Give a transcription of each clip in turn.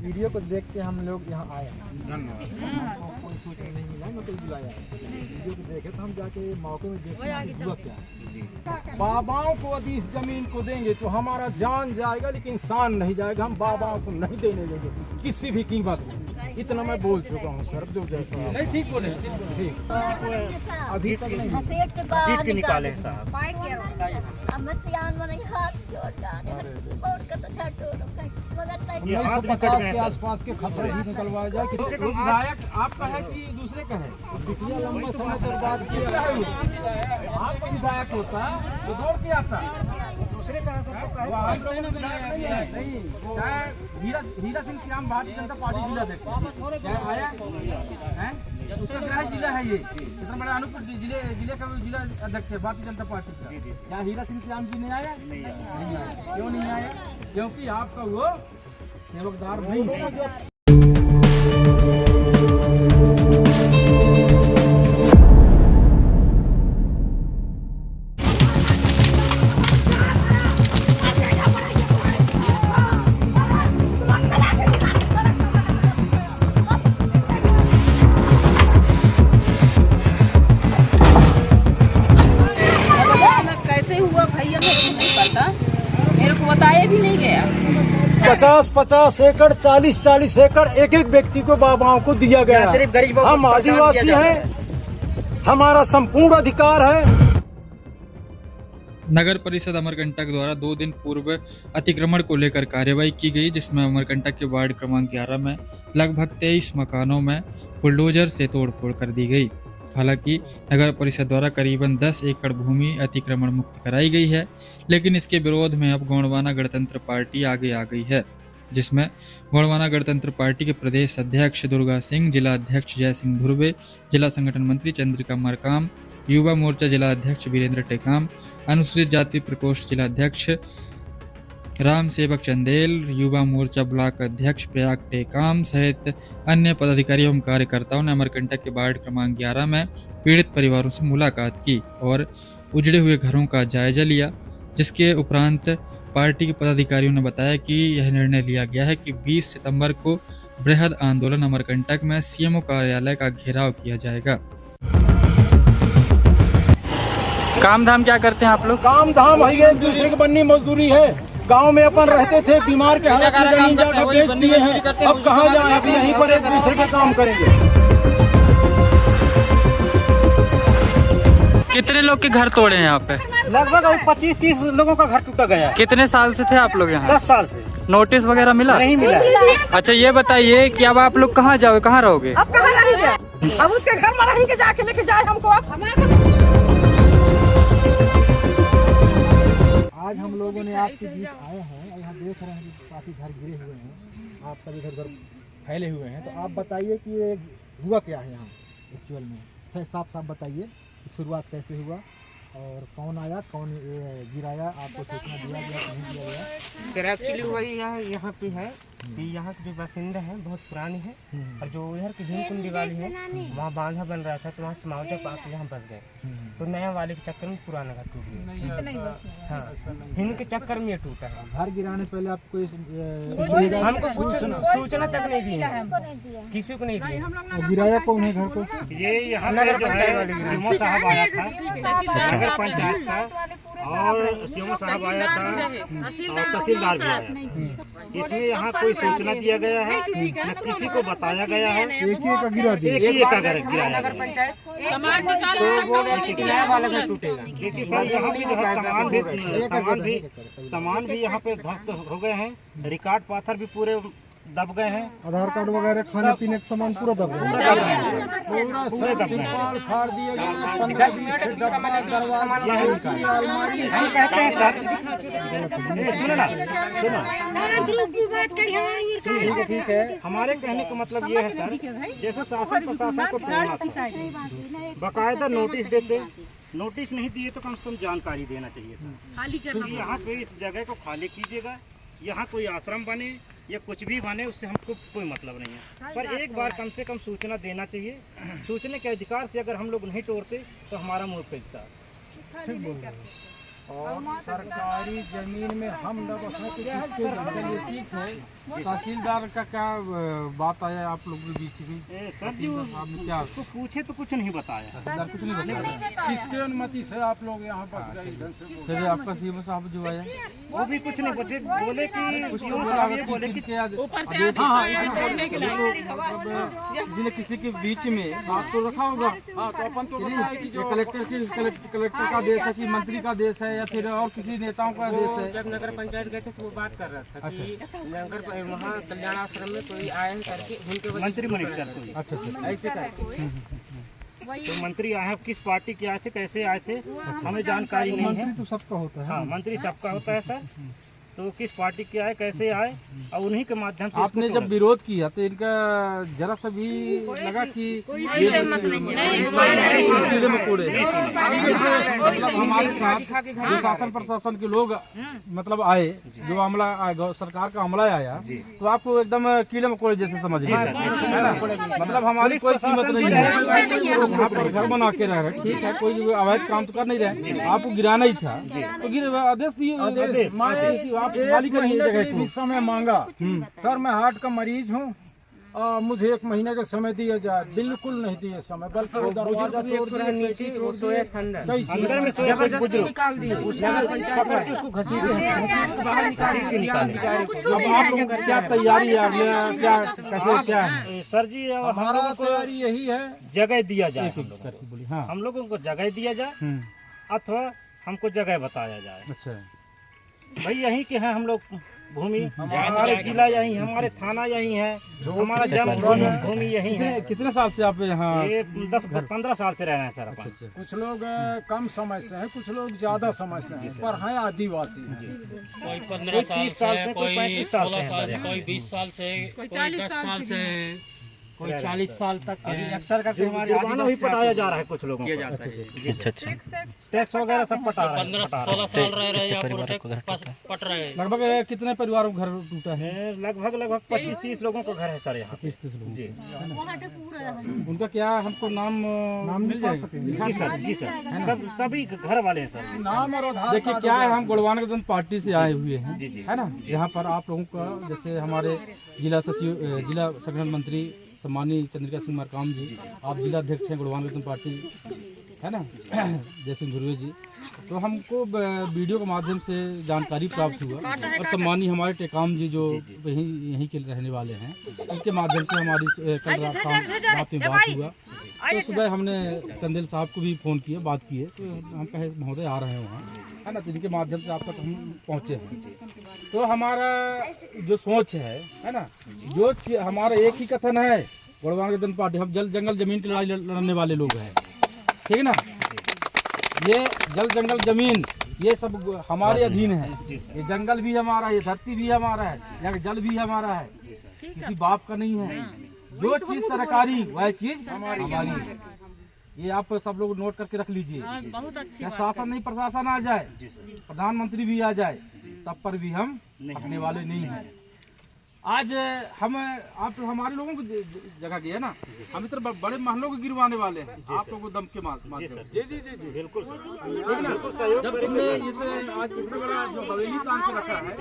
Video को देख के हम लोग यहाँ आए हैं। हमको कोई सूचना नहीं मिला, मैं कोई बुलाया वीडियो को देखे तो हम जाके मौके में देखे हुआ क्या। बाबाओं को यदि इस जमीन को देंगे तो हमारा जान जाएगा लेकिन इंसान नहीं जाएगा। हम बाबाओं को नहीं देने देंगे किसी भी कीमत में। इतना मैं बोल चुका हूँ सर, जो जैसा नहीं ठीक बोले ठीक। अभी तक सीट के निकाले हैं साहब। उन्नीस 50 के आसपास के खतरे भी निकलवाया जाए। विधायक आपका है कि दूसरे का है? बिटिया लंबा समय तक बात किया आपका विधायक होता तो दौड़ के आता, दूसरे का नहीं। हीरा सिंह की आम भारतीय जनता पार्टी जिला देखते क्या आया है, उसका क्या है जिला है ये इतना बड़ा अनूपपुर जिले का जिला अध्यक्ष है भारतीय जनता पार्टी का। क्या हीरा सिंह श्याम जी नहीं आया? नहीं आया। क्यों नहीं आया? क्योंकि आपका वो सेवकदार नहीं है। मेरे को बताया भी नहीं गया। 50-50 एकड़ 40-40 एकड़ एक एक व्यक्ति को बाबाओं को दिया गया। सिर्फ गरीब हम आदिवासी हैं, हमारा संपूर्ण अधिकार है। नगर परिषद अमरकंटक द्वारा 2 दिन पूर्व अतिक्रमण को लेकर कार्यवाही की गई, जिसमें अमरकंटक के वार्ड क्रमांक 11 में लगभग 23 मकानों में बुलडोजर से तोड़फोड़ कर दी गई। हालांकि नगर परिषद द्वारा करीबन 10 एकड़ भूमि अतिक्रमण मुक्त कराई गई है, लेकिन इसके विरोध में अब गोंडवाना गणतंत्र पार्टी आगे आ गई है, जिसमें गोंडवाना गणतंत्र पार्टी के प्रदेश अध्यक्ष दुर्गा सिंह, जिला अध्यक्ष जय सिंह धुर्वे, जिला संगठन मंत्री चंद्रिका मरकाम, युवा मोर्चा जिला अध्यक्ष वीरेंद्र टेकाम, अनुसूचित जाति प्रकोष्ठ जिला अध्यक्ष राम सेवक चंदेल, युवा मोर्चा ब्लॉक अध्यक्ष प्रयाग टेकाम सहित अन्य पदाधिकारी एवं कार्यकर्ताओं ने अमरकंटक के वार्ड क्रमांक 11 में पीड़ित परिवारों से मुलाकात की और उजड़े हुए घरों का जायजा लिया। जिसके उपरांत पार्टी के पदाधिकारियों ने बताया कि यह निर्णय लिया गया है कि 20 सितंबर को बृहद आंदोलन अमरकंटक में सीएमओ कार्यालय का घेराव किया जाएगा। काम धाम क्या करते हैं आप लोग? काम धाम है एक दूसरे की बननी मजदूरी है। गांव में अपन रहते थे, बीमार के हालत में जमीन जाकर बेच दिए हैं। अब कहाँ जाए? अब यहीं पर एक दूसरे के काम करेंगे। कितने लोग के घर तोड़े हैं यहाँ पे? लगभग 25-30 लोगों का घर टूटा गया है। कितने साल से थे आप लोग यहाँ? 10 साल से। नोटिस वगैरह मिला? नहीं मिला। अच्छा ये बताइए कि अब आप लोग कहाँ जाओगे, कहाँ रहोगे? अब कहाँ रहेंगे? अब उसके घर में रहेंगे, जाके लेके जाए हमको। आज हम लोगों ने आपके बीच आए हैं, यहाँ देख रहे हैं कि काफी घर गिरे हुए हैं, आप सब इधर उधर फैले हुए हैं। तो आप बताइए कि ये हुआ क्या है यहाँ एक्चुअल में? साफ साफ बताइए शुरुआत कैसे हुआ और कौन आया, कौन गिराया, आपको सूचना दिया गया, नहीं दिया गया? सर एक्चुअली वही यहाँ पे है कि यहाँ के जो बासिंदा है बहुत पुरानी है, और जो उधर की भीमकुंडी वाली है वहाँ बांधा बन रहा था, तो वहाँ से मावजा पाकर यहाँ बस गए। तो नया वाले के चक्कर में पुराना घर टूट गया। हाँ, इनके चक्कर में ये टूटा है। घर गिराने पहले आपको हमको सूचना तक नहीं दी है, किसी को नहीं दी। गिराया कौन है घर को? ये यहाँ नगर पंचायत साहब आया था, नगर पंचायत था और सीएमओ साहब आया था और तहसीलदार भी आया। इसमें यहाँ कोई सूचना दिया गया है न किसी को बताया गया है। एक ही का गिरा दिया, एक ही का घर गिराया। नगर पंचायत तो वो नया वाला घर टूटेगा। देखिए सर यहाँ भी जो है सामान भी यहाँ पे ध्वस्त हो गए हैं, रिकॉर्ड पाथर भी पूरे दब गए हैं, आधार कार्ड वगैरह खाने पीने का सामान पूरा दब गया, पूरा दीवार फाड़ दिया गया। 10 मिनट अलमारी हम कहते हैं सर, सुनो ठीक है। हमारे कहने का मतलब ये है सर, जैसे शासन प्रशासन को तोड़ना था, बाकायदा नोटिस देते, नोटिस नहीं दिए तो कम से कम जानकारी देना चाहिए था कि यहाँ पे इस जगह को खाली कीजिएगा, यहाँ कोई आश्रम बने या कुछ भी बने, उससे हमको कोई मतलब नहीं है। पर एक बार कम से कम सूचना देना चाहिए। सूचने के अधिकार से अगर हम लोग नहीं तोड़ते तो हमारा मुँह पिटता। ठीक बोल रहे हैं। और सरकारी जमीन में हम लोग ठीक है, तहसीलदार का क्या बात आया आप लोगों के बीच में? सर जी आपने क्या उसको पूछे तो कुछ नहीं बताया। तहसीलदार कुछ नहीं बताया? किसके अनुमति से आप लोग यहाँ बस गए इधर से? फिर आपका सीएम साहब जो आया वो भी कुछ नहीं पूछे, बोले कि बोले कि किसी ने किसी के बीच में बात तो रखा होगा। हाँ, तो अपन तो बताया कि जो कलेक्टर का देश है कि मंत्री का देश है या फिर और किसी नेताओं का देश है? जब नगर पंचायत गए थे तो वो बात कर रहा था कि नगर वहाँ कल्याण आश्रम में कोई आए करके उनके वजह मंत्री मिनिस्टर अच्छा अच्छा ऐसे करके तो मंत्री आए, किस पार्टी के आए थे, कैसे आए थे, हमें जानकारी नहीं है। मंत्री तो सबका होता है। हाँ, मंत्री सबका होता है सर। तो किस पार्टी के आए, कैसे आए, और उन्हीं के माध्यम से आपने जब विरोध किया तो इनका जरा सा भी लगा कि कीड़े मकोड़े मतलब हमारे साथ जो शासन प्रशासन के लोग मतलब आए, जो अमला सरकार का अमला आया, तो आपको एकदम कीड़े मकोड़े जैसे समझ लिया। मतलब हमारी कोई कीमत नहीं है, यहाँ पर घर बना के रह रहे, ठीक है, कोई अवैध काम तो कर नहीं रहे, आपको गिराना ही था तो आदेश दिए आप खाली करिए महीने जगह के को। भी समय मांगा। सर मैं हार्ट का मरीज हूँ, मुझे 1 महीने का समय दिया जाए, बिल्कुल नहीं दिए समय, बल्कि वो दरवाजा तोड़ दिए, नीचे वो सोया था अंदर कई चीजें। अंदर में सोया जबरदस्ती निकाल दिए नगर पंचायत करके उसको घसीट के बाहर निकाल दिया। अब आप लोगों की क्या तैयारी है, अगले क्या कैसे क्या है? सर जी हमारा तैयारी यही है, जगह दिया जाए, बोली हाँ हम लोगों को जगह दिया जाए अथवा हमको जगह बताया जाए। अच्छा भाई यहीं के हैं हम लोग, भूमि हमारे जिला यहीं, हमारे थाना यहीं है, हमारा जन्म भूमि यहीं है। कितने साल से आप यहाँ? ये 10-15 साल से रह रहे हैं सर अपन। कुछ लोग कम समय से हैं, कुछ लोग ज्यादा समय से हैं, पर हैं आदिवासी हैं। कोई 15 साल से, कोई 35 16 साल से, कोई 20 साल से, कोई 10 साल से, कोई 40 साल तक है। अक्सर करके हमारे जुर्माना भी पटाया जा रहा है कुछ लोगों को। अच्छा टैक्स वगैरह सब पटा रहे हैं। 15-16 साल रह रहे हैं या पट रहे हैं। लगभग कितने परिवारों का घर टूटा है? लगभग 25-30 लोगों का घर है सर यहाँ। 25-30 लोग जी उनका क्या हमको नाम मिल जाएगा? जी सर, जी सर, सब सभी घर वाले हैं सर। नाम और आधार देखिए क्या है, हम गुणवान गणतंत्र पार्टी से आए हुए हैं, जी, जी। है ना। यहाँ पर आप लोगों का जैसे हमारे जिला सचिव, जिला संगठन मंत्री सम्मानीय चंद्रिका सिंह मरकाम जी, आप जिला अध्यक्ष हैं गुणवान गणतंत्र पार्टी, है ना, जय सिंह धुर्वे जी। तो हमको वीडियो के माध्यम से जानकारी प्राप्त हुआ और सम्मानीय हमारे टेकाम जी जो यहीं के रहने वाले हैं, उनके माध्यम से हमारी कल रात रात में बात हुआ। तो सुबह हमने चंदेल साहब को भी फ़ोन किया, बात किए, तो हम कहे महोदय आ रहे हैं वहाँ, है ना, तो इनके माध्यम से आप तक हम पहुँचे हैं। तो हमारा जो सोच है ना, जो हमारा एक ही कथन है, गुणवान गणतंत्र पार्टी, हम जल जंगल जमीन की लड़ाई लड़ने वाले लोग हैं, ठीक है ना। ये जल जंगल जमीन ये सब हमारे अधीन है, ये जंगल भी हमारा है, ये धरती भी हमारा है, यहाँ जल भी हमारा है, किसी बाप का नहीं है। जो चीज सरकारी वह चीज हमारी है। ये आप सब लोग नोट करके रख लीजिए। क्या शासन नहीं प्रशासन आ जाए, प्रधानमंत्री भी आ जाए, तब पर भी हम हटने वाले नहीं हैं। आज हम आप हमारे लोगों को जगह गया ना, हम इतना बड़े महलों को गिरवाने वाले हैं आप लोगों को दम के माध्यम से। जी जी जी बिल्कुल जब तुमने इसे आज इतना बड़ा जो हवेली काम के रखा है,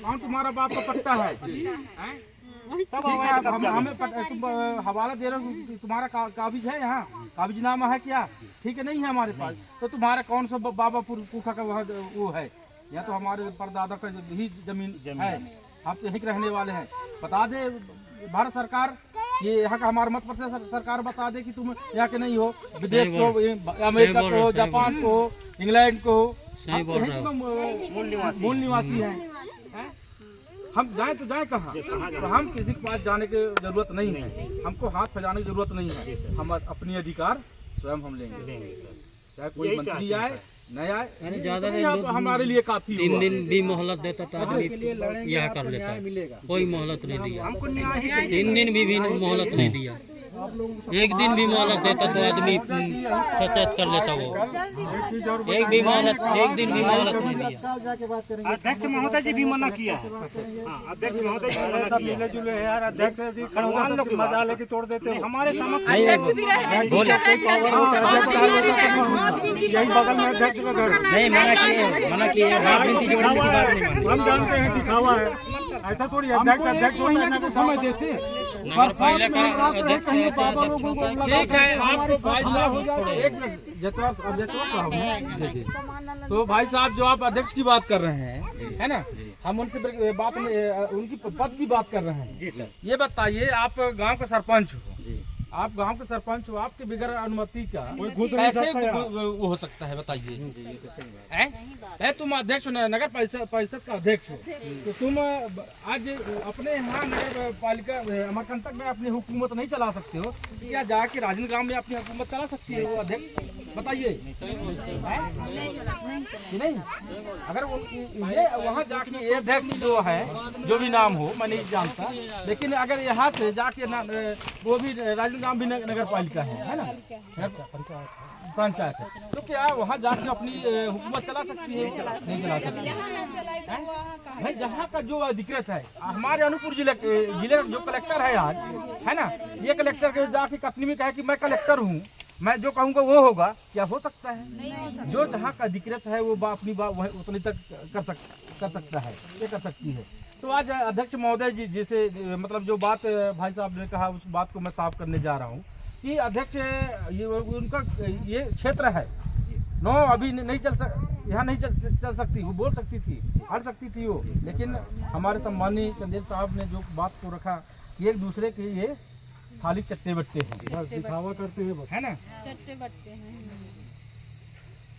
कौन तुम्हारा बाप का पट्टा है? ठीक है, हमें तुम हवाला दे रहे हो, तुम्हारा काबिज है यहाँ, काबिजनामा है क्या? ठीक है, नहीं है हमारे पास, तो तुम्हारा कौन सा बाबा पुरखा का वो है? या तो हमारे परदादा का ही जमीन है, आप तो यहीं रहने वाले हैं। बता दे भारत सरकार, ये यहाँ का हमारा मत प्रदेश सरकार बता दे कि तुम यहाँ के नहीं हो, विदेश को, अमेरिका को, जापान को, इंग्लैंड को, मूल निवासी हैं। हम जाए तो जाए कहाँ? तो हम किसी के पास जाने की जरूरत नहीं है, हमको हाथ फैलाने की जरूरत नहीं है। हम अपनी अधिकार स्वयं हम लेंगे, चाहे कोई मंत्री आए नहीं आए, ज्यादा हमारे लिए काफी। 3 दिन भी मोहलत देता तो आदमी यह कर लेता, कोई मोहलत नहीं दिया। 3 दिन भी मोहलत नहीं दिया, 1 दिन भी मोहलत देता तो आदमी सचेत कर लेता। वो एक दिन भी मोहलत नहीं दिया। अध्यक्ष महोदय जी भी मना किया है। अध्यक्ष महोदय जी मना किया है। जुले यार, अध्यक्ष यदि खड़वान लोग मजा लेके तोड़ देते हो। हमारे समक्ष यही बगल में अध्यक्ष का घर नहीं मना किए, राजनीति हम जानते हैं दिखावा है, ऐसा थोड़ी अध्यक्ष एक महीने का तो समय देते। बरसात में हम आते हैं कहीं बाबा लोगों को ठीक है, आपको भाई साहब हो जाए एक मिनट जतवा साहब। तो भाई साहब जो आप अध्यक्ष की बात कर रहे हैं है ना, हम उनसे बात में उनकी पद की बात कर रहे हैं। जी सर। ये बताइए, आप गांव के सरपंच हो, आप गांव के सरपंच हो, आपके बगैर अनुमति का कैसे वो हो सकता है बताइए? है तुम अध्यक्ष हो, नगर परिषद का अध्यक्ष हो, तो तुम आज अपने यहाँ नगर पालिका अमरकंटक में अपनी हुकूमत नहीं चला सकते हो, या जाके राजन ग्राम में अपनी हुकूमत चला सकती है वो अध्यक्ष? बताइए नहीं। अगर ये वहाँ जाके ये अध्यक्ष जो है, जो भी नाम हो मैं नहीं जानता, लेकिन अगर यहाँ से जाके वो भी राजन ग्राम भी नगर पालिका है ना, पंचायत है, तो क्या वहाँ जाके अपनी हुकूमत चला सकती है? नहीं चला सकती भाई। जहाँ का जो अधिकृत है, हमारे अनूपपुर जिले का जो कलेक्टर है आज है ना, ये कलेक्टर के जाके कटनी में कहे कि मैं कलेक्टर हूँ, मैं जो कहूँगा वो होगा, क्या हो सकता है? जो जहाँ का अधिकृत है वो अपनी बात वह उतनी तक कर सकता है, ये कर सकती है। तो आज अध्यक्ष महोदय जी जिसे मतलब जो बात भाई साहब ने कहा, उस बात को मैं साफ करने जा रहा हूँ कि अध्यक्ष ये उनका ये क्षेत्र है, नो अभी नहीं यहाँ नहीं चल सकती, वो बोल सकती थी, हट सकती थी वो, लेकिन हमारे सम्मानीय चंदेल साहब ने जो बात को रखा कि एक दूसरे के ये खाली चट्टे बट्टे हैं, दिखावा करते हुए है ना, चट्टे बट्टे हैं।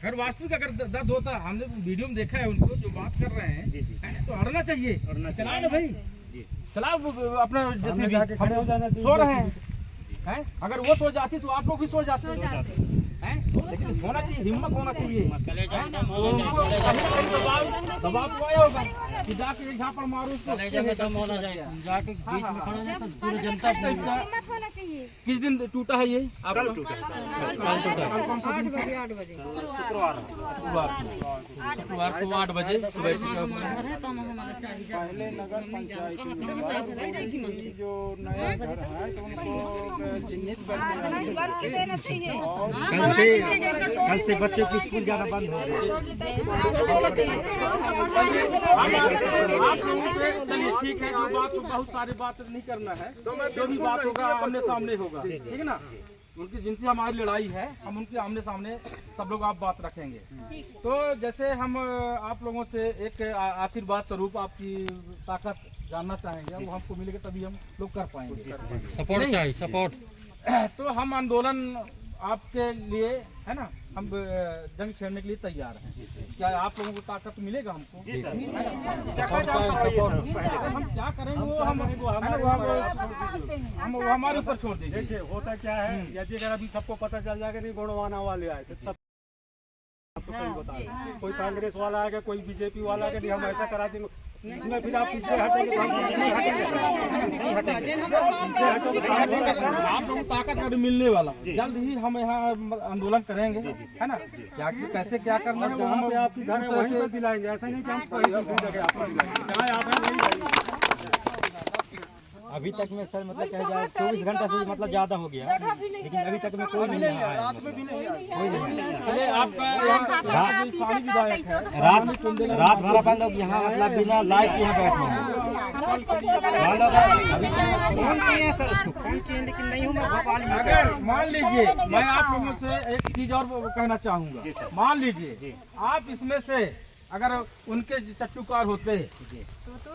अगर वास्तविक अगर दर्द होता, हमने वीडियो में देखा है उनको जो बात कर रहे हैं, तो अड़ना चाहिए, चलाओ ना भाई, चलाओ अपना, जैसे सो रहे हैं, अगर वो सो जाती तो आप लोग भी सो जाते हैं, लेकिन होना चाहिए, हिम्मत होना चाहिए। दबाव तो आया होगा कि जाके यहाँ पर मारो उसको, जाके बीच में खड़ा रहता पूरी जनता किस दिन टूटा है ये? कल टूटा, 8 बजे शुक्रवार को 8 बजे पहले नगर पंचायत जो नया घर है तो उनको चिन्हित कल से बच्चों की स्कूल जाना बंद हो चलिए ठीक है, जो बात बहुत सारी बात नहीं करना है, जो भी बात होगा आमने सामने होगा, ठीक है ना। उनकी जिनसे हमारी लड़ाई है, हम उनके आमने सामने सब लोग आप बात रखेंगे। तो जैसे हम आप लोगों से एक आशीर्वाद स्वरूप आपकी ताकत जानना चाहेंगे, वो हमको मिलेगा तभी हम लोग कर पाएंगे। सपोर्ट चाहिए, सपोर्ट। तो हम आंदोलन आपके लिए है ना, हम जंग छेड़ने के लिए तैयार हैं। क्या आप लोगों को ताकत मिलेगा हमको? जी सर। हम क्या करेंगे वो हम हमारे ऊपर छोड़ दीजिए। देखिए होता क्या है, यदि अगर अभी सबको पता चल जाएगा नहीं गोड़वाना वाले आए तो सब आपको सही बता रहे, कोई कांग्रेस वाला आएगा, कोई बीजेपी वाला आएगा, नहीं हम ऐसा करा देंगे, इसमें फिर आप पीछे हटेंगे, आप लोगों को ताकत अभी मिलने वाला, जल्द ही हम यहाँ आंदोलन करेंगे, है ना। क्या कैसे क्या करना है जहाँ पे आपकी घर है वहीं पर दिलाएंगे, ऐसा नहीं कि हम कहीं दूसरी जगह आपको दिलाएंगे, जहाँ आप हैं वहीं। अभी तक में सर मतलब कह जाए 24 घंटा से मतलब ज्यादा हो गया, लेकिन अभी तक में कोई नहीं आया, रात में भी नहीं कोई नहीं। चलिए आपका स्थानीय विधायक है, रात भर अपन लोग यहाँ मतलब बिना लाइट यहाँ बैठे हैं सर, लेकिन नहीं हूँ मैं भोपाल में। अगर मान लीजिए, मैं आप लोगों से एक चीज और कहना चाहूँगा, मान लीजिए आप इसमें से अगर उनके चट्टूकार होते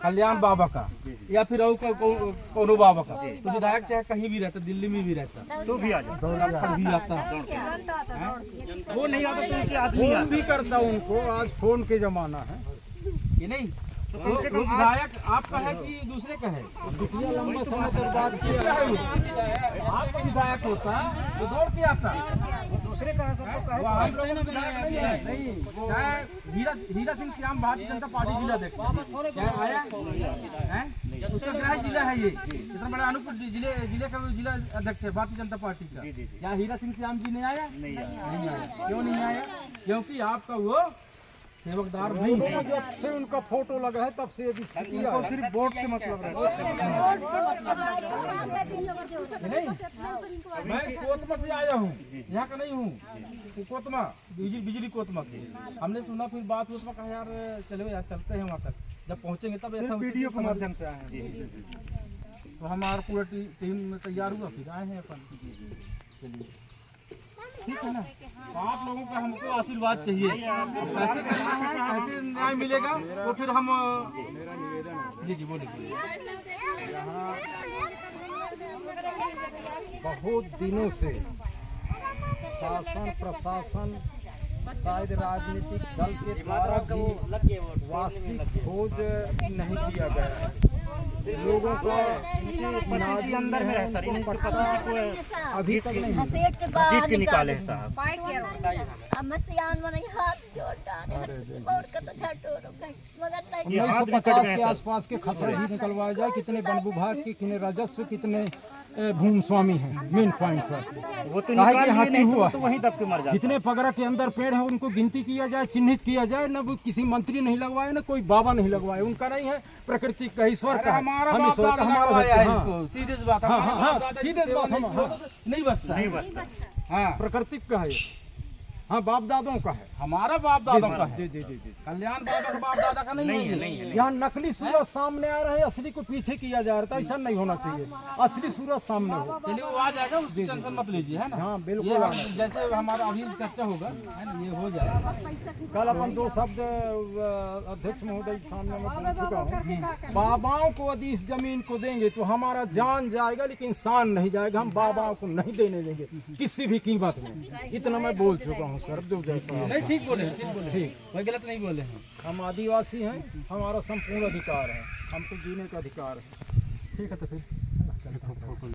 कल्याण बाबा का या फिर कोनो बाबा का, तो विधायक चाहे कहीं भी रहता, दिल्ली में भी रहता, तो भी आ जाता, भी आता, वो नहीं आता तो आदमी फोन भी करता उनको, आज फोन के जमाना है ये नहीं। तो विधायक आपका है कि दूसरे का है? इतना लंबा समय तक बात किया है, आपका विधायक होता तो दौड़ के आता, दूसरे का है, सबको हम लोगों का विधायक नहीं है। नहीं, चाहे हीरा सिंह श्याम भारतीय जनता पार्टी जिला देखते क्या आया है, उसका ग्राह जिला है ये, इतना बड़ा अनूपपुर जिले का जिला अध्यक्ष है भारतीय जनता पार्टी का। क्या हीरा सिंह श्याम जी ने आया? नहीं आया। क्यों नहीं आया? क्योंकि आपका वो सेवकदार नहीं है। जब से उनका फोटो लगा है तब से उनको सिर्फ वोट से मतलब नहीं, मैं कोतमा से आया हूँ, यहाँ का नहीं हूँ। कोतमा बिजली कोतमा से हमने सुना, फिर बात हुआ, कहा यार चलो यार चलते हैं वहाँ तक। जब पहुँचेंगे तब ऐसा वीडियो के माध्यम से आए हैं, तो हमारा पूरा टीम तैयार हुआ, फिर आए हैं अपन। चलिए ठीक है ना, तो आप लोगों का हमको आशीर्वाद चाहिए, ऐसे करना है, ऐसे न्याय मिलेगा तो फिर हम जी बोलिए। यहाँ बहुत दिनों से शासन प्रशासन शायद राजनीतिक दल के द्वारा भी वास्तविक खोज नहीं किया गया। लोगों का अंदर है सर, अभी तक नहीं घसीट के निकाले हैं साहब। तो 1950 के आसपास के खसरे भी निकलवाए जाए, कितने वन विभाग के, कितने राजस्व, कितने भूमि स्वामी हैं मेन पॉइंट पर। वो तो हाथी हुआ तो वहीं दब के मर जाता। जितने पगड़ा के अंदर पेड़ है उनको गिनती किया जाए, चिन्हित किया जाए, न वो किसी मंत्री नहीं लगवाए, न कोई बाबा नहीं लगवाए, उनका नहीं है, प्रकृति का ईश्वर का, हम ईश्वर का हमारा सीधे बात, सीधे बात हम नहीं बसता, हाँ प्रकृति का है, हाँ बाप दादों का है, हमारा बाप दादों का है। जी जी जी जी, कल्याण बाप दादा का नहीं है। यहाँ नकली सूरज सामने आ रहा है, असली को पीछे किया जा रहा था, ऐसा नहीं होना चाहिए, असली सूरज सामने हो। चलिए वो आ जाएगा, उसकी टेंशन मत लीजिए, है ना। हाँ बिल्कुल, जैसे हमारा अभी चर्चा होगा, है ना, ये हो जाएगा। कल अपन 2 शब्द अध्यक्ष महोदय के सामने मैं बोल चुका हूँ, बाबाओं को यदि इस जमीन को देंगे तो हमारा जान जाएगा, लेकिन इंसान नहीं जाएगा। हम बाबाओं को नहीं देने देंगे किसी भी कीमत में, इतना मैं बोल चुका हूँ सर। जो जैसा नहीं ठीक बोले, ठीक कोई गलत नहीं बोले हैं। हम आदिवासी हैं, हमारा संपूर्ण अधिकार है, हमको जीने का अधिकार है। ठीक है तो फिर